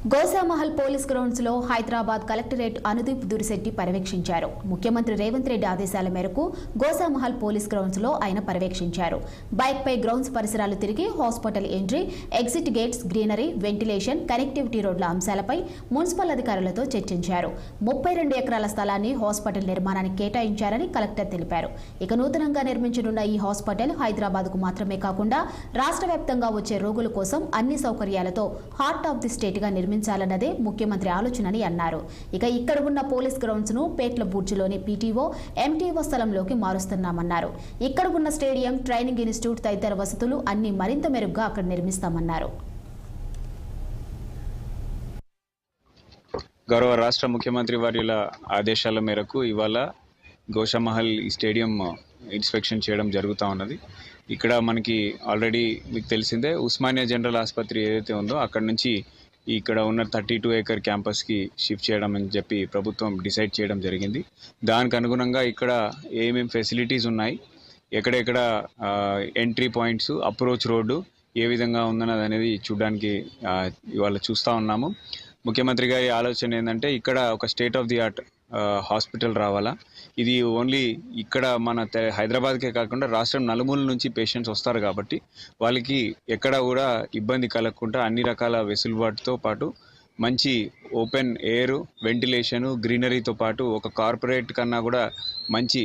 గోసామహల్ police grounds లో Hyderabad collectorate Anudeep Durishetti పర్యవేక్షించారు. ముఖ్యమంత్రి రేవంత్ రెడ్డి ఆదేశాల మేరకు గోసామహల్ పోలీస్ గ్రౌండ్స్ లో ఆయన పర్యవేక్షించారు. బైక్ పై గ్రౌండ్స్ పరిసరాలు తిరిగి hospital entry, exit gates, greenery, ventilation, connectivity రోడ్ల అంశాలపై మున్సిపల్ అధికారులతో చర్చించారు. 32 ఎకరాల స్థలాన్ని హాస్పిటల్ నిర్మాణానికి కేటాయించారని కలెక్టర్ తెలిపారు. ఇక నూతనంగా నిర్మించనున్న ఈ హాస్పిటల్ హైదరాబాద్ కు మాత్రమే కాకుండా రాష్ట్ర వ్యాప్తంగా వచ్చే రోగుల కోసం అన్ని సౌకర్యాలతో హార్ట్ ఆఫ్ ది స్టేట్ గా నిర్మించాలన్నదే ముఖ్యమంత్రి ఆలోచనని అన్నారు. ఇక ఇక్కడ ఉన్న పోలీస్ గ్రౌండ్స్ ను పేట్ల బూర్జులోని పీటీఓ, ఎంటీఓ స్థలంలోకి మారుస్తున్నామన్నారు. ఇక్కడ ఉన్న స్టేడియం, ట్రైనింగ్ ఇన్స్టిట్యూట్ తదితర వసతులు అన్ని మరింత మెరుగ్గా అక్కడ నిర్మిస్తామన్నారు. గౌరవ రాష్ట్ర ముఖ్యమంత్రి వర్యుల ఆదేశాల మేరకు ఇవాళ గోషామహల్ స్టేడియం ఇన్స్పెక్షన్ చేయడం జరుగుతూ ఉన్నది. ఇక్కడ మనకి ఆల్రెడీ మీకు తెలిసిందే ఉస్మానియా జనరల్ ఆసుపత్రి ఏదైతే ఉందో అక్కడ నుంచి ఇక్కడ ఉన్న 32 ఏకర్ క్యాంపస్కి షిఫ్ట్ చేయడం అని చెప్పి ప్రభుత్వం డిసైడ్ చేయడం జరిగింది. దానికి అనుగుణంగా ఇక్కడ ఏమేమి ఫెసిలిటీస్ ఉన్నాయి, ఎక్కడెక్కడ ఎంట్రీ పాయింట్స్, అప్రోచ్ రోడ్డు ఏ విధంగా ఉందన్నది అనేది చూడడానికి ఇవాళ చూస్తూ ఉన్నాము. ముఖ్యమంత్రి గారి ఆలోచన ఏంటంటే ఇక్కడ ఒక state of the art hospital రావాలా. ఇది ఓన్లీ ఇక్కడ మన హైదరాబాద్కే కాకుండా రాష్ట్రం నలుమూల నుంచి పేషెంట్స్ వస్తారు కాబట్టి వాళ్ళకి ఎక్కడ కూడా ఇబ్బంది కలగకుండా అన్ని రకాల వెసులుబాటుతో పాటు మంచి ఓపెన్ ఎయిర్, వెంటిలేషను, గ్రీనరీతో పాటు ఒక కార్పొరేట్ కన్నా కూడా మంచి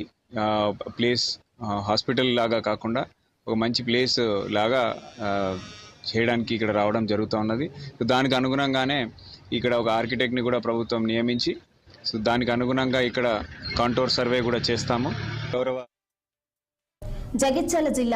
ప్లేస్, హాస్పిటల్ లాగా కాకుండా ఒక మంచి ప్లేస్ లాగా చేయడానికి ఇక్కడ రావడం జరుగుతూ ఉన్నది. దానికి అనుగుణంగానే ఇక్కడ ఒక ఆర్కిటెక్ట్ని కూడా ప్రభుత్వం నియమించి దానికి అనుగుణంగా ఇక్కడ కాంటోర్ సర్వే కూడా చేస్తాము. జగిత్యాల జిల్లా